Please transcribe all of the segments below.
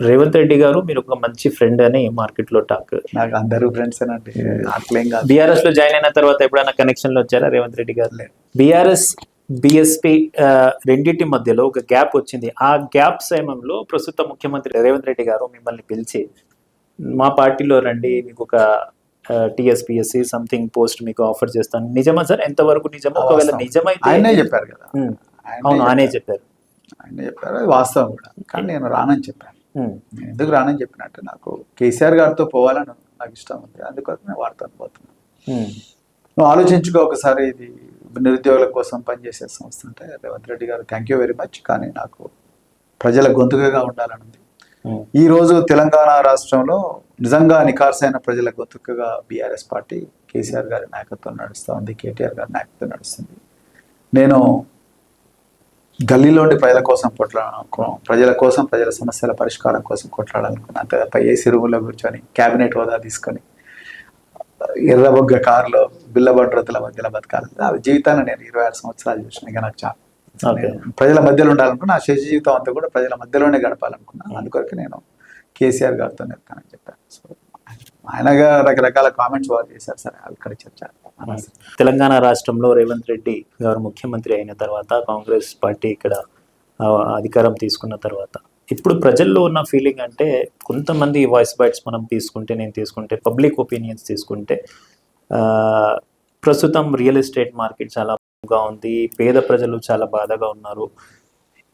రేవంత్ రెడ్డి గారు మీరు ఒక మంచి ఫ్రెండ్ అని మార్కెట్ లో టాక్. నాకు అందరూ ఫ్రెండ్స్ అంటే అట్లేం కాదు. బీఆర్ఎస్ లో జాయిన్ అయిన తర్వాత ఎప్పుడైనా కనెక్షన్ లో వచ్చారా రేవంత్ రెడ్డి గారు? లేదు. బీఆర్ఎస్ బిఎస్పి రెండింటి మధ్యలో ఒక గ్యాప్ వచ్చింది. ఆ గ్యాప్ సమయంలో ప్రస్తుత ముఖ్యమంత్రి రేవంత్ రెడ్డి గారు మిమ్మల్ని పిలిచి మా పార్టీలో రండి, మీకు ఒక టిఎస్పిఎస్సి సంథింగ్ పోస్ట్ మీకు ఆఫర్ చేస్తాను. నిజమా సార్? ఎంతవరకు నిజమా? ఒకవేళ నిజమైతే ఆయనే చెప్పారు కదా. అవును, ఆయనే చెప్పారు. ఆయన చెప్పారు, అది వాస్తవం కూడా. కానీ నేను రానని చెప్పాను. నేను ఎందుకు రానని చెప్పినట్టు, నాకు కేసీఆర్ గారితో పోవాలని నాకు ఇష్టం ఉంది, అందుకోసం నేను వార్తను పోతున్నాను. నువ్వు ఆలోచించుకో ఒకసారి, ఇది నిరుద్యోగుల కోసం పనిచేసే సంస్థ అంటే రేవంత్ రెడ్డి గారు థ్యాంక్ యూ వెరీ మచ్, కానీ నాకు ప్రజల గొంతుకగా ఉండాలని ఉంది. ఈరోజు తెలంగాణ రాష్ట్రంలో నిజంగా నికార్సైన ప్రజల గొంతుకగా బీఆర్ఎస్ పార్టీ కేసీఆర్ గారి నాయకత్వం నడుస్తూ ఉంది, కేటీఆర్ గారి నాయకత్వం నడుస్తుంది. నేను గల్లీలోని ప్రజల కోసం ప్రజల కోసం, ప్రజల సమస్యల పరిష్కారం కోసం కొట్లాడాలనుకున్నాను. అంతే తప్ప ఏ సిరువుల్లో కూర్చొని క్యాబినెట్ హోదా తీసుకొని ఎర్రబొగ్గ కారులో బిల్లబండ్రతుల మధ్యలో బతకాలి. ఆ జీవితాన్ని నేను 26 సంవత్సరాలు చూసిన. ఇక నాకు చాలా ప్రజల మధ్యలో ఉండాలనుకున్నా. నా శేష జీవితం అంతా కూడా ప్రజల మధ్యలోనే గడపాలనుకున్నాను. అందుకొరకు నేను కేసీఆర్ గారితో వెళ్తానని చెప్పాను. సో ఆయనగా రకరకాల కామెంట్స్ వాళ్ళు చేశారు. సరే, అక్కడ చర్చ. తెలంగాణ రాష్ట్రంలో రేవంత్ రెడ్డి గారు ముఖ్యమంత్రి అయిన తర్వాత, కాంగ్రెస్ పార్టీ ఇక్కడ అధికారం తీసుకున్న తర్వాత, ఇప్పుడు ప్రజల్లో ఉన్న ఫీలింగ్ అంటే, కొంతమంది వాయిస్ బైట్స్ మనం తీసుకుంటే పబ్లిక్ ఒపీనియన్స్ తీసుకుంటే, ప్రస్తుతం రియల్ ఎస్టేట్ మార్కెట్ చాలా బాగా ఉంది, పేద ప్రజలు చాలా బాధగా ఉన్నారు,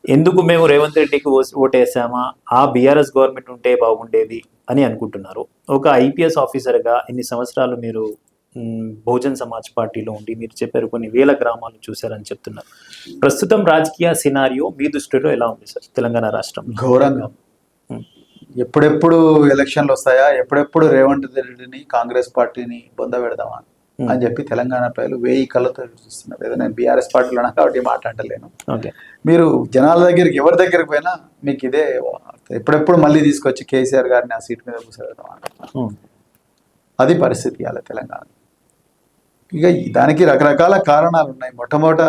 ఎందుకు మేము రేవంత్ రెడ్డికి ఓటేసామా, ఆ బీఆర్ఎస్ గవర్నమెంట్ ఉంటే బాగుండేది అని అనుకుంటున్నారు. ఒక ఐపీఎస్ ఆఫీసర్గా ఇన్ని సంవత్సరాలు మీరు బహుజన్ సమాజ్ పార్టీలో ఉండి మీరు చెప్పారు కొన్ని వేల గ్రామాలు చూశారని చెప్తున్నారు. ప్రస్తుతం రాజకీయ సినారియో మీ దృష్టిలో ఎలా ఉంది సార్ తెలంగాణ రాష్ట్రం? ఘోరంగా. ఎప్పుడెప్పుడు ఎలక్షన్లు వస్తాయా, ఎప్పుడెప్పుడు రేవంత్ రెడ్డిని కాంగ్రెస్ పార్టీని బొంద పెడదామా అని చెప్పి తెలంగాణ ప్రజలు 1000 కళ్ళతో చూస్తున్నారు. ఏదో నేను బీఆర్ఎస్ పార్టీలో ఉన్నా కాబట్టి మాట్లాడలేను. మీరు జనాల దగ్గరికి, ఎవరి దగ్గరికి పోయినా మీకు ఇదే, ఎప్పుడెప్పుడు మళ్ళీ తీసుకొచ్చి కేసీఆర్ గారిని ఆ సీట్ మీద కూర్చోబెడదామా, అది పరిస్థితి అలా తెలంగాణ. ఇక దానికి రకరకాల కారణాలు ఉన్నాయి. మొట్టమొదట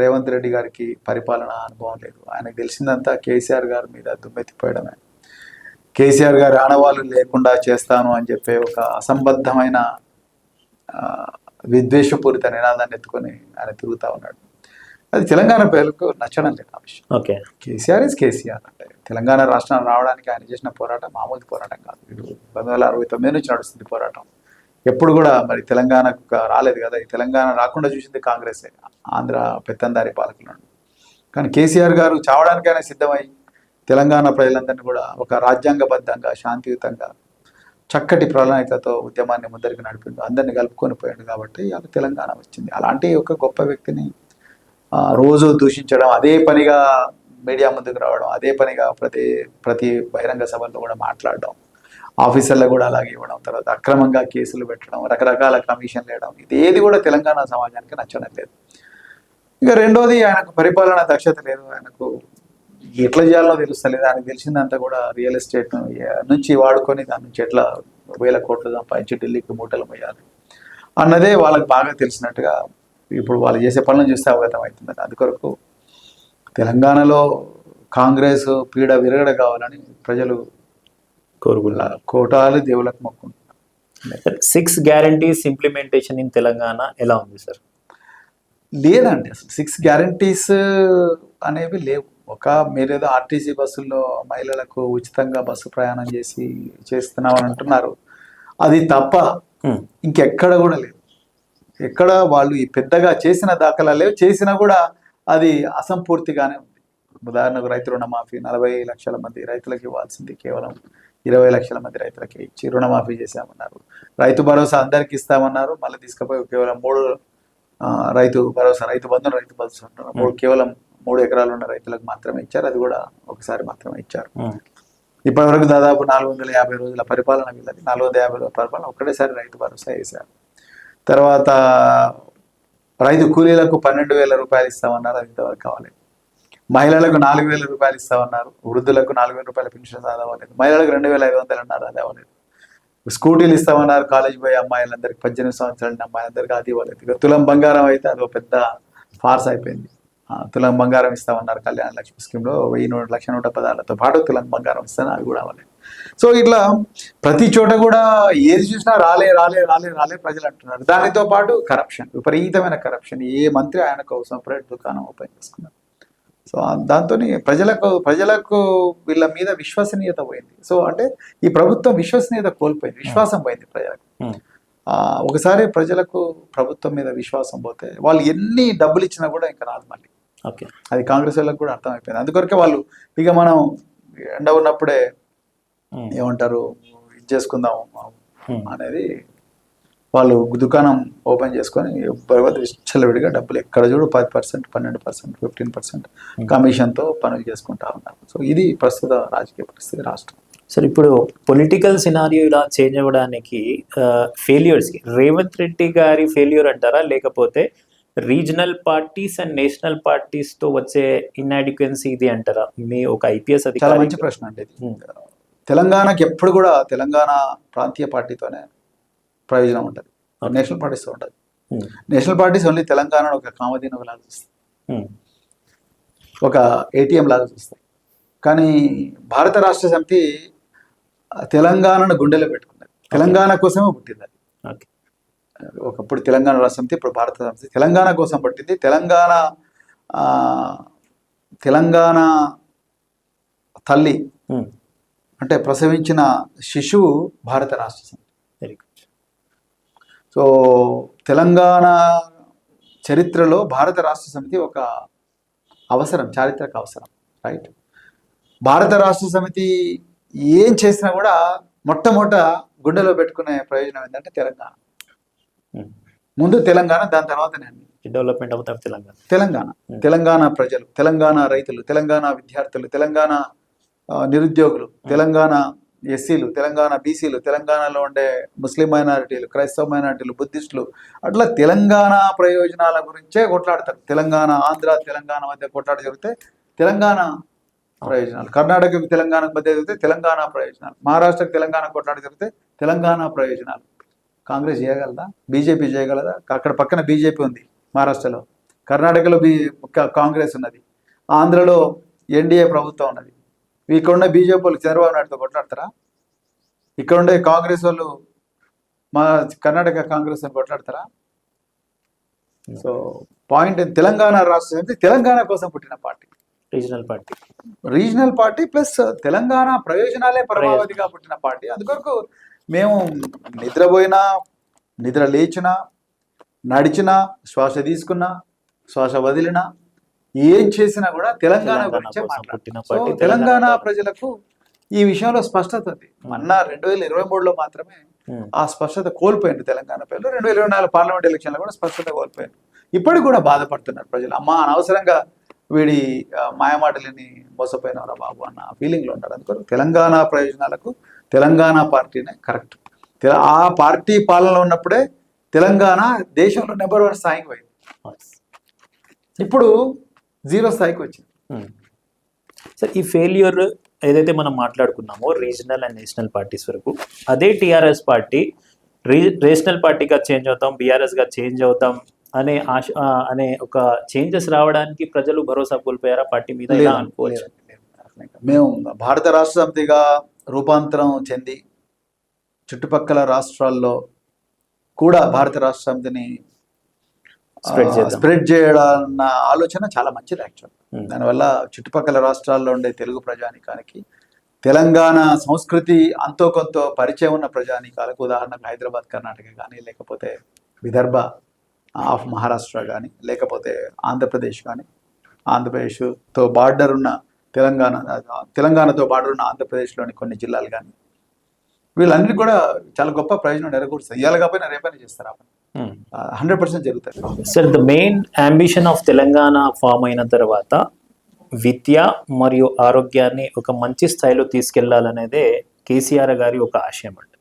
రేవంత్ రెడ్డి గారికి పరిపాలన అనుభవం లేదు. ఆయనకు తెలిసిందంతా కేసీఆర్ గారి మీద దుమ్మెత్తిపోయడమే. కేసీఆర్ గారి ఆనవాళ్ళు లేకుండా చేస్తాను అని చెప్పే ఒక అసంబద్ధమైన విద్వేషపూరిత నినాదాన్ని ఎత్తుకొని ఆయన తిరుగుతూ ఉన్నాడు. అది తెలంగాణ ప్రజలకు నచ్చడం లేదు ఆ విషయం. Okay, KCR is KCR. అంటే తెలంగాణ రాష్ట్రం రావడానికి ఆయన చేసిన పోరాటం మామూలు పోరాటం కాదు. ఇది 1969 నుంచి నడుస్తుంది పోరాటం. ఎప్పుడు కూడా మరి తెలంగాణకు రాలేదు కదా. ఈ తెలంగాణ రాకుండా చూసింది కాంగ్రెసే, ఆంధ్ర పెత్తందారి పాలకులు. కానీ కేసీఆర్ గారు చావడానికైనా సిద్ధమై తెలంగాణ ప్రజలందరినీ కూడా ఒక రాజ్యాంగబద్ధంగా, శాంతియుతంగా, చక్కటి ప్రణాళికతో ఉద్యమాన్ని ముందరికి నడిపిండు, అందరినీ కలుపుకొని పోయాడు. కాబట్టి అలా తెలంగాణ వచ్చింది. అలాంటి ఒక గొప్ప వ్యక్తిని రోజు దూషించడం, అదే పనిగా మీడియా ముందుకు రావడం, అదే పనిగా ప్రతి బహిరంగ సభల్లో కూడా మాట్లాడడం, ఆఫీసర్లకు కూడా అలాగే ఇవ్వడం, తర్వాత అక్రమంగా కేసులు పెట్టడం, రకరకాల కమిషన్లు వేయడం, ఇదేది కూడా తెలంగాణ సమాజానికి నచ్చడం లేదు. ఇక రెండోది, ఆయనకు పరిపాలన దక్షత లేదు. ఆయనకు ఎట్లా చేయాలో తెలుస్తలేదు. ఆయనకు తెలిసిందంతా కూడా రియల్ ఎస్టేట్ నుంచి వాడుకొని దాని నుంచి ఎట్లా 1000 కోట్లు సంపాదించి ఢిల్లీకి మూటలు పోయాలి అన్నదే వాళ్ళకి బాగా తెలిసినట్టుగా ఇప్పుడు వాళ్ళు చేసే పనులను చూస్తే అవగతం అవుతుంది. అందుకొరకు తెలంగాణలో కాంగ్రెస్ పీడ విరగడ కావాలని ప్రజలు కోరుకున్నారు. కోటాలు దేవులకు మొక్కుంటున్నారు. 6 గ్యారంటీస్ ఇంప్లిమెంటేషన్ ఇన్ తెలంగాణ ఎలా ఉంది సార్? లేదండి, అసలు 6 గ్యారంటీస్ అనేవి లేవు. మీరేదో ఆర్టీసీ బస్సుల్లో మహిళలకు ఉచితంగా బస్సు ప్రయాణం చేస్తున్నామని అంటున్నారు. అది తప్ప ఇంకెక్కడ కూడా లేదు. ఎక్కడ వాళ్ళు ఈ పెద్దగా చేసిన దాఖలా లేవు. చేసినా కూడా అది అసంపూర్తిగానే ఉంది. ఉదాహరణకు రైతు రుణమాఫీ 40 లక్షల మంది రైతులకు ఇవ్వాల్సింది కేవలం 20 లక్షల మంది రైతులకి ఇచ్చి రుణమాఫీ చేశామన్నారు. రైతు భరోసా అందరికి ఇస్తామన్నారు. మళ్ళీ తీసుకుపోయి కేవలం 3 రైతు భరోసా, రైతు బంధు అంటున్నారు. కేవలం 3 ఎకరాలు ఉన్న రైతులకు మాత్రమే ఇచ్చారు. అది కూడా ఒకసారి మాత్రమే ఇచ్చారు. ఇప్పటివరకు దాదాపు 450 రోజుల పరిపాలన వీళ్ళది. 450 రోజుల పరిపాలన ఒక్కటేసారి రైతు భరోసా వేశారు. తర్వాత రైతు కూలీలకు 12,000 రూపాయలు ఇస్తామన్నారు. అది ఇంతవరకు కావాలి. మహిళలకు 4,000 రూపాయలు ఇస్తామన్నారు. వృద్ధులకు 4,000 రూపాయల పెన్షన్ అది అవ్వలేదు. మహిళలకు 2,500 అన్నారు. అది అవ్వలేదు. స్కూటీలు ఇస్తామన్నారు. కాలేజ్ పోయే అమ్మాయిలందరికీ, 18 సంవత్సరాల అమ్మాయిలందరికీ అది ఇవ్వలేదు. ఇక తులం బంగారం అయితే అది ఒక పెద్ద ఫార్స్ అయిపోయింది. తులం బంగారం ఇస్తామన్నారు కళ్యాణ లక్ష్మి స్కీమ్లో 1,116,000 పాటు తులం బంగారం ఇస్తాను, అవి కూడా అవ్వలేదు. సో ఇట్లా ప్రతి చోట కూడా ఏది చూసినా రాలే ప్రజలు అంటున్నారు. దానితో పాటు కరప్షన్, విపరీతమైన కరప్షన్. ఏ మంత్రి ఆయనకు సపరేట్ దుకాణం ఓపెన్ చేసుకున్నారు. సో దాంతో ప్రజలకు వీళ్ళ మీద విశ్వసనీయత పోయింది. సో అంటే ఈ ప్రభుత్వం విశ్వసనీయత కోల్పోయింది, విశ్వాసం పోయింది ప్రజలకు. ఒకసారి ప్రజలకు ప్రభుత్వం మీద విశ్వాసం పోతే వాళ్ళు ఎన్ని డబ్బులు ఇచ్చినా కూడా ఇంకా రాదు మళ్ళీ. అది కాంగ్రెస్ వాళ్ళకి కూడా అర్థమైపోయింది. అందుకొరకే వాళ్ళు ఇక మనం ఎండ ఉన్నప్పుడే ఏమంటారు ఇది చేసుకుందాం అనేది వాళ్ళు దుకాణం ఓపెన్ చేసుకొని విచ్చలవిడిగా డబ్బులు ఎక్కడ చూడు 10%, 12%, 15% కమిషన్తో పనులు చేసుకుంటా ఉన్నారు. సో ఇది ప్రస్తుత రాజకీయ పరిస్థితి రాష్ట్రం. సార్ ఇప్పుడు పొలిటికల్ సినారియో ఇలా చేంజ్ అవ్వడానికి ఫెయిల్యూర్స్కి రేవంత్ రెడ్డి గారి ఫెయిల్యూర్ అంటారా, లేకపోతే రీజనల్ పార్టీస్ అండ్ నేషనల్ పార్టీస్తో వచ్చే ఇన్అడిక్వెన్సీ ఇది అంటారా? మీ ఒక ఐపీఎస్ అధికారి. చాలా మంచి ప్రశ్న అండి ఇది. తెలంగాణకి ఎప్పుడు కూడా తెలంగాణ ప్రాంతీయ పార్టీతోనే ప్రయోజనం ఉంటుంది, నేషనల్ పార్టీస్తో ఉంటుంది. నేషనల్ పార్టీస్ ఓన్లీ తెలంగాణ ఒక కామధేనువు లాగా చూస్తాయి, ఒక ఏటీఎం లాగా చూస్తాయి. కానీ భారత రాష్ట్ర సమితి తెలంగాణను గుండెలో పెట్టుకున్నది, తెలంగాణ కోసమే పుట్టింది. అది ఒకప్పుడు తెలంగాణ రాష్ట్ర సమితి, ఇప్పుడు భారత సమితి తెలంగాణ కోసం పుట్టింది. తెలంగాణ తల్లి అంటే ప్రసవించిన శిశువు భారత రాష్ట్ర సమితి. సో తెలంగాణ చరిత్రలో భారత రాష్ట్ర సమితి ఒక అవసరం, చారిత్రక అవసరం, రైట్. భారత రాష్ట్ర సమితి ఏం చేసినా కూడా మొట్టమొదట గుండెలో పెట్టుకునే ప్రయోజనం ఏంటంటే తెలంగాణ. ముందు తెలంగాణ, దాని తర్వాత డెవలప్మెంట్ అవుతారు తెలంగాణ ప్రజలు, తెలంగాణ రైతులు, తెలంగాణ విద్యార్థులు, తెలంగాణ నిరుద్యోగులు, తెలంగాణ ఎస్సీలు, తెలంగాణ బీసీలు, తెలంగాణలో ఉండే ముస్లిం మైనారిటీలు, క్రైస్తవ మైనారిటీలు, బుద్ధిస్టులు, అట్లా తెలంగాణ ప్రయోజనాల గురించే కొట్లాడతారు. తెలంగాణ, ఆంధ్ర, తెలంగాణ మధ్య కొట్లాట జరిగితే తెలంగాణ ప్రయోజనాలు, కర్ణాటకకు తెలంగాణకు మధ్య జరిగితే తెలంగాణ ప్రయోజనాలు, మహారాష్ట్రకు తెలంగాణ కొట్లాట జరిగితే తెలంగాణ ప్రయోజనాలు. కాంగ్రెస్ చేయగలదా? బీజేపీ చేయగలదా? అక్కడ పక్కన బీజేపీ ఉంది మహారాష్ట్రలో, కర్ణాటకలో కాంగ్రెస్ ఉన్నది, ఆంధ్రలో ఎన్డీఏ ప్రభుత్వం ఉన్నది. ఇక్కడ ఉండే బీజేపీ వాళ్ళు చంద్రబాబు నాయుడుతో కొట్లాడతారా? ఇక్కడ ఉండే కాంగ్రెస్ వాళ్ళు మా కర్ణాటక కాంగ్రెస్ అని కొట్లాడతారా? సో పాయింట్, తెలంగాణ రాష్ట్ర సమితి తెలంగాణ కోసం పుట్టిన party, regional party plus Telangana ప్రయోజనాలే పరమావధిగా పుట్టిన పార్టీ. అందుకొరకు మేము నిద్రపోయినా, నిద్ర లేచినా, నడిచినా, శ్వాస తీసుకున్నా, శ్వాస వదిలినా, ఏం చేసినా కూడా తెలంగాణ గురించే మాట్లాడుతున్నాం. తెలంగాణ ప్రజలకు ఈ విషయంలో స్పష్టత ఉంది. మొన్న 2023లో మాత్రమే ఆ స్పష్టత కోల్పోయింది తెలంగాణ ప్రజలు. 2024 పార్లమెంట్ ఎలక్షన్లో కూడా స్పష్టత కోల్పోయింది. ఇప్పటికి కూడా బాధపడుతున్నారు ప్రజలు. అమ్మా అనవసరంగా వీడి మాయమాటలని మోసపోయినవరా బాబు అన్న ఫీలింగ్లో ఉంటారు. అందుకని తెలంగాణ ప్రయోజనాలకు తెలంగాణ పార్టీనే కరెక్ట్. ఆ పార్టీ పాలనలో ఉన్నప్పుడే తెలంగాణ దేశంలో నెంబర్ 1 స్థాయికి పోయింది. ఇప్పుడు 0 స్థాయికి వచ్చింది. సార్ ఈ ఫెయిల్యూర్ ఏదైతే మనం మాట్లాడుకున్నామో రీజనల్ అండ్ నేషనల్ పార్టీస్ వరకు, అదే టీఆర్ఎస్ పార్టీ రీజనల్ పార్టీగా చేంజ్ అవుతాం, బీఆర్ఎస్గా చేంజ్ అవుతాం అనే ఆశ అనే ఒక చేంజెస్ రావడానికి ప్రజలు భరోసా కోల్పోయారా పార్టీ మీద? అనుకోవచ్చు. మేము భారత రాష్ట్ర సమితిగా రూపాంతరం చెంది చుట్టుపక్కల రాష్ట్రాల్లో కూడా భారత రాష్ట్ర సమితిని స్ప్రెడ్ చేయాలన్న ఆలోచన చాలా మంచిది యాక్చువల్. దానివల్ల చుట్టుపక్కల రాష్ట్రాల్లో ఉండే తెలుగు ప్రజానికానికి తెలంగాణ సంస్కృతి అంతో కొంత పరిచయం ఉన్న ప్రజానికాలకు, ఉదాహరణకు హైదరాబాద్, కర్ణాటక కానీ, లేకపోతే విదర్భ ఆఫ్ మహారాష్ట్ర కానీ, లేకపోతే ఆంధ్రప్రదేశ్ కానీ, ఆంధ్రప్రదేశ్తో బార్డర్ ఉన్న తెలంగాణతో బార్డర్ ఉన్న ఆంధ్రప్రదేశ్లోని కొన్ని జిల్లాలు కానీ, వీళ్ళందరికీ కూడా చాలా గొప్ప ప్రయోజనం నెరవేరుస్తారు. ఇవాళ కాకపోయినా రేపైనా చేస్తారు. 100% జరుగుతుంది. Sir the main ambition of Telangana form అయిన తర్వాత విద్య మరియు ఆరోగ్యాన్ని ఒక మంచి స్థాయిలో తీసుకెళ్లాలనేదే కేసీఆర్ గారి ఒక ఆశయం అండి.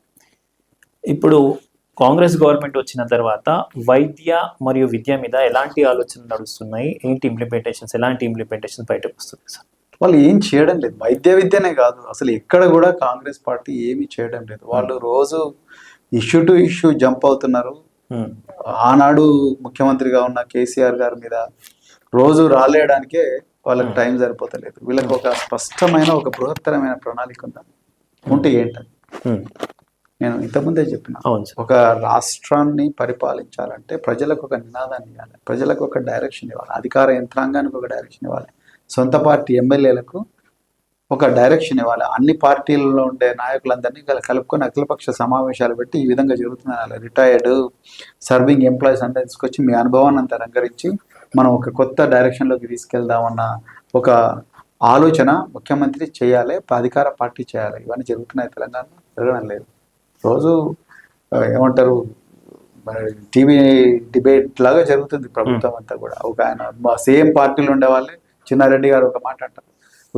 ఇప్పుడు కాంగ్రెస్ గవర్నమెంట్ వచ్చిన తర్వాత వైద్య మరియు విద్య మీద ఎలాంటి ఆలోచనలు నడుస్తున్నాయి? ఎలాంటి ఇంప్లిమెంటేషన్స్ బయటకు వస్తుంది సార్? వాళ్ళు ఏం చేయడం లేదు. వైద్య విద్యనే కాదు, అసలు ఎక్కడ కూడా కాంగ్రెస్ పార్టీ ఏమీ చేయడం లేదు. వాళ్ళు రోజు ఇష్యూ టు ఇష్యూ జంప్ అవుతున్నారు. ఆనాడు ముఖ్యమంత్రిగా ఉన్న కేసీఆర్ గారి మీద రోజు రాలేయడానికే వాళ్ళకి టైం సరిపోతలేదు. వీళ్ళకి ఒక స్పష్టమైన ఒక బృహత్తరమైన ప్రణాళిక ఉంటే ఏంటది? నేను ఇంతకుముందే చెప్పిన, అవును సార్. ఒక రాష్ట్రాన్ని పరిపాలించాలంటే ప్రజలకు ఒక నినాదాన్ని ఇవ్వాలి, ప్రజలకు ఒక డైరెక్షన్ ఇవ్వాలి, అధికార యంత్రాంగానికి ఒక డైరెక్షన్ ఇవ్వాలి, సొంత పార్టీ ఎమ్మెల్యేలకు ఒక డైరెక్షన్ ఇవ్వాలి. అన్ని పార్టీలలో ఉండే నాయకులందరినీ కలుపుకొని అఖిలపక్ష సమావేశాలు పెట్టి ఈ విధంగా జరుగుతుందని రిటైర్డ్ సర్వింగ్ ఎంప్లాయీస్ అందరూ తీసుకొచ్చి మీ అనుభవాన్ని అంతా రంగరించి మనం ఒక కొత్త డైరెక్షన్లోకి తీసుకెళ్దామన్న ఒక ఆలోచన ముఖ్యమంత్రి చేయాలి, అధికార పార్టీ చేయాలి. ఇవన్నీ జరుగుతున్నాయి తెలంగాణలో, జరగడం లేదు. రోజు ఏమంటారు, టీవీ డిబేట్ లాగా జరుగుతుంది ప్రభుత్వం అంతా కూడా. ఒక ఆయన సేమ్ పార్టీలు ఉండే వాళ్ళే, చిన్నారెడ్డి గారు ఒక మాట అంటారు,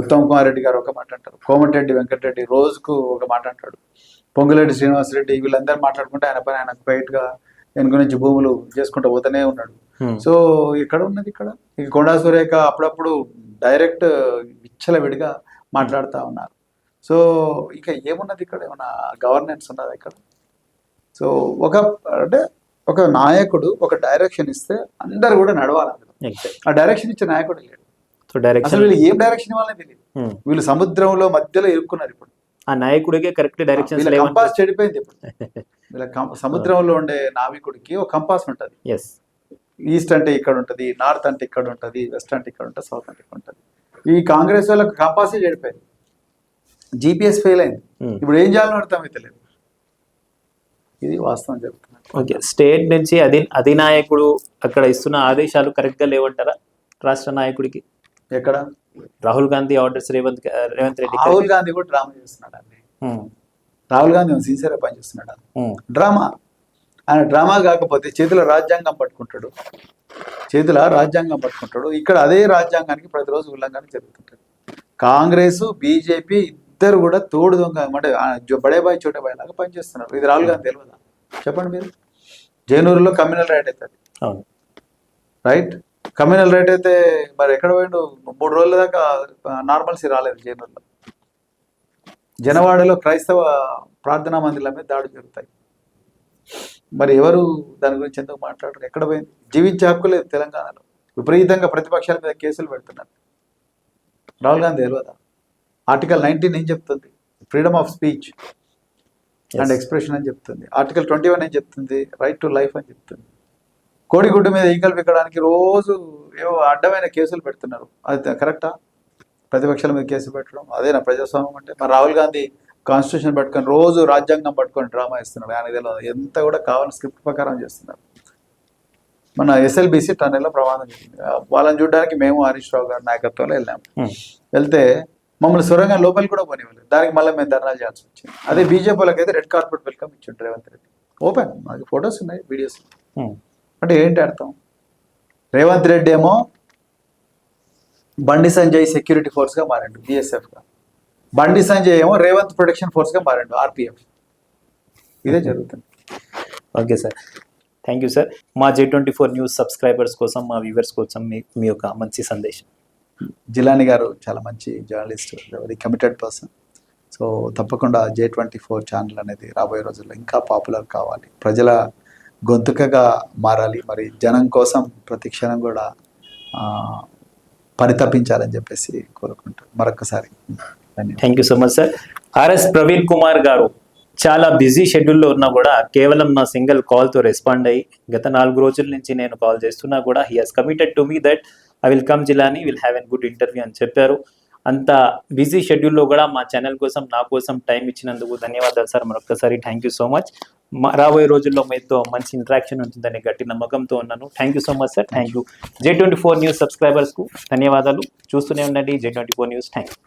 ఉత్తమ్ కుమార్ రెడ్డి గారు ఒక మాట అంటారు, కోమటిరెడ్డి వెంకటరెడ్డి రోజుకు ఒక మాట అంటాడు, పొంగులేటి శ్రీనివాసరెడ్డి, వీళ్ళందరూ మాట్లాడుకుంటే ఆయన పని ఆయన క్వైట్గా ఆయన గురించి భూములు చేసుకుంటూ పోతూనే ఉన్నాడు. సో ఇక్కడ ఉన్నది ఇక్కడ ఈ కొండా సురేఖ అప్పుడప్పుడు డైరెక్ట్ విచ్చలవిడిగా మాట్లాడుతూ ఉన్నారు. సో ఇక ఏమున్నది ఇక్కడ, ఏమన్నా గవర్నెన్స్ ఉన్నది ఇక్కడ? సో అంటే ఒక నాయకుడు ఒక డైరెక్షన్ ఇస్తే అందరు కూడా నడవాలి అందులో. ఆ డైరెక్షన్ ఇచ్చే నాయకుడు లేడు. అసలు వీళ్ళు ఏం డైరెక్షన్ ఇవ్వాలని తెలియదు. వీళ్ళు సముద్రంలో మధ్యలో ఇరుక్కున్నారు. ఇప్పుడు ఆ నాయకుడికే కరెక్ట్ డైరెక్షన్ కంపాస్ చెడిపోయింది. ఇప్పుడు వీళ్ళ సముద్రంలో ఉండే నావికుడికి ఒక కంపాస్ ఉంటుంది. ఈస్ట్ అంటే ఇక్కడ ఉంటుంది, నార్త్ అంటే ఇక్కడ ఉంటుంది, వెస్ట్ అంటే ఇక్కడ ఉంటుంది, సౌత్ అంటే ఇక్కడ ఉంటుంది. ఈ కాంగ్రెస్ వాళ్ళకి కంపాసే చెడిపోయింది, జీపీఎస్ ఫెయిల్ అయింది. ఇప్పుడు ఏం చేయాలని అర్థం అయితే లేదు. ఇది వాస్తవం చెప్తున్నా. ఓకే, స్టేట్ నుంచి అధినాయకుడు అక్కడ ఇస్తున్న ఆదేశాలు కరెక్ట్ గా లేవంటారా రాష్ట్ర నాయకుడికి? ఎక్కడ రాహుల్ గాంధీ ఆర్డర్స్ రేవంత్ రెడ్డి, రాహుల్ గాంధీ కూడా డ్రామా చేస్తున్నాడు అండి. రాహుల్ గాంధీ సిన్సియర్ పనిచేస్తున్నాడు. డ్రామా, ఆయన డ్రామా కాకపోతే చేతిలో రాజ్యాంగం పట్టుకుంటాడు, ఇక్కడ అదే రాజ్యాంగానికి ప్రతిరోజు ఉల్లంఘన జరుగుతుంటాడు. కాంగ్రెస్ బీజేపీ ఇద్దరు కూడా తోడు దొంగ అంటే బడేబాయ్ చోటేబాయ్ లాగా పనిచేస్తున్నారు. ఇది రాహుల్ గాంధీ తెలియదా? చెప్పండి మీరు. జైనూరులో కమ్యూనల్ రైట్ అవుతుంది, రైట్? కమ్యూనల్ రైట్ అయితే మరి ఎక్కడ పోయిండు? 3 రోజుల దాకా నార్మల్సీ రాలేదు జైనూరులో. జనవాడలో క్రైస్తవ ప్రార్థనా మందిరాల మీద దాడులు జరుగుతాయి. మరి ఎవరు దాని గురించి ఎందుకు మాట్లాడరు? ఎక్కడ పోయింది? జీవించే హక్కు లేదు తెలంగాణలో. విపరీతంగా ప్రతిపక్షాల మీద కేసులు పెడుతున్నారు. రాహుల్ గాంధీ తెలియదా? ఆర్టికల్ 19 ఏం చెప్తుంది? Freedom of speech and expression అని చెప్తుంది. ఆర్టికల్ 21 ఏం చెప్తుంది? రైట్ టు లైఫ్ అని చెప్తుంది. కోడిగుడ్డు మీద ఈకలు పిక్కడానికి రోజు ఏవో అడ్డమైన కేసులు పెడుతున్నారు. అది కరెక్టా? ప్రతిపక్షాల మీద కేసులు పెట్టడం అదేనా ప్రజాస్వామ్యం అంటే? మరి రాహుల్ గాంధీ కాన్స్టిట్యూషన్ పట్టుకొని రోజు రాజ్యాంగం పట్టుకొని డ్రామా ఇస్తున్నాడు. ఆయన తెలియదు, ఎంత కూడా కావాలని స్క్రిప్ట్ ప్రకారం చేస్తున్నారు. మన ఎస్ఎల్బిసి టన్నెల్లో ప్రమాదం జరిగింది. వాళ్ళని చూడడానికి మేము హరీష్ రావు గారి నాయకత్వంలో వెళ్ళాము. వెళ్తే మమ్మల్ని సొరంగా లోపలికి కూడా పోనివ్వలేదు. దానికి మళ్ళీ మేము ధర్నాలు చేయాల్సి వచ్చింది. అదే బీజేపీ వాళ్ళకి అయితే రెడ్ కార్పెట్ వెల్కమ్ ఇచ్చిండ్రు రేవంత్ రెడ్డి. ఓపెన్, మాకు ఫొటోస్ ఉన్నాయి, వీడియోస్. అంటే ఏంటి అర్థం? రేవంత్ రెడ్డి ఏమో బండి సంజయ్ సెక్యూరిటీ ఫోర్స్గా మారిండు, బిఎస్ఎఫ్గా. బండి సంజయ్ ఏమో రేవంత్ ప్రొటెక్షన్ ఫోర్స్గా మారిండు, ఆర్పిఎఫ్. ఇదే జరుగుతుంది. Okay sir, thank you sir. మా J24 న్యూస్ సబ్స్క్రైబర్స్ కోసం, మా వ్యూవర్స్ కోసం మీ యొక్క మంచి సందేశం. జిలానీ గారు చాలా మంచి journalist, very committed person. So తప్పకుండా J24 ఛానల్ అనేది రాబోయే రోజుల్లో ఇంకా పాపులర్ కావాలి, ప్రజల గొంతుకగా మారాలి. మరి జనం కోసం ప్రతి క్షణం కూడా పరితపించాలని చెప్పేసి కోరుకుంటాను. మరొకసారి thank you so much sir. RS Praveen Kumar గారు చాలా బిజీ షెడ్యూల్లో ఉన్నా కూడా కేవలం నా సింగిల్ కాల్తో రెస్పాండ్ అయ్యి, గత 4 రోజుల నుంచి నేను కాల్ చేస్తున్నా కూడా he has committed to me that I will come Jilani, will have an good interview అని చెప్పారు. అంత బిజీ షెడ్యూల్లో కూడా మా ఛానల్ కోసం, నా కోసం టైం ఇచ్చినందుకు ధన్యవాదాలు సార్. మరొకసారి థ్యాంక్ యూ సో మచ్. రాబోయే రోజుల్లో మీతో మంచి ఇంటరాక్షన్ ఉంటుందని గట్టి నమ్మకంతో ఉన్నాను. Thank you so much sir. Thank you. J24 news సబ్స్క్రైబర్స్కు ధన్యవాదాలు. చూస్తూనే ఉండండి J24 న్యూస్. Thank you.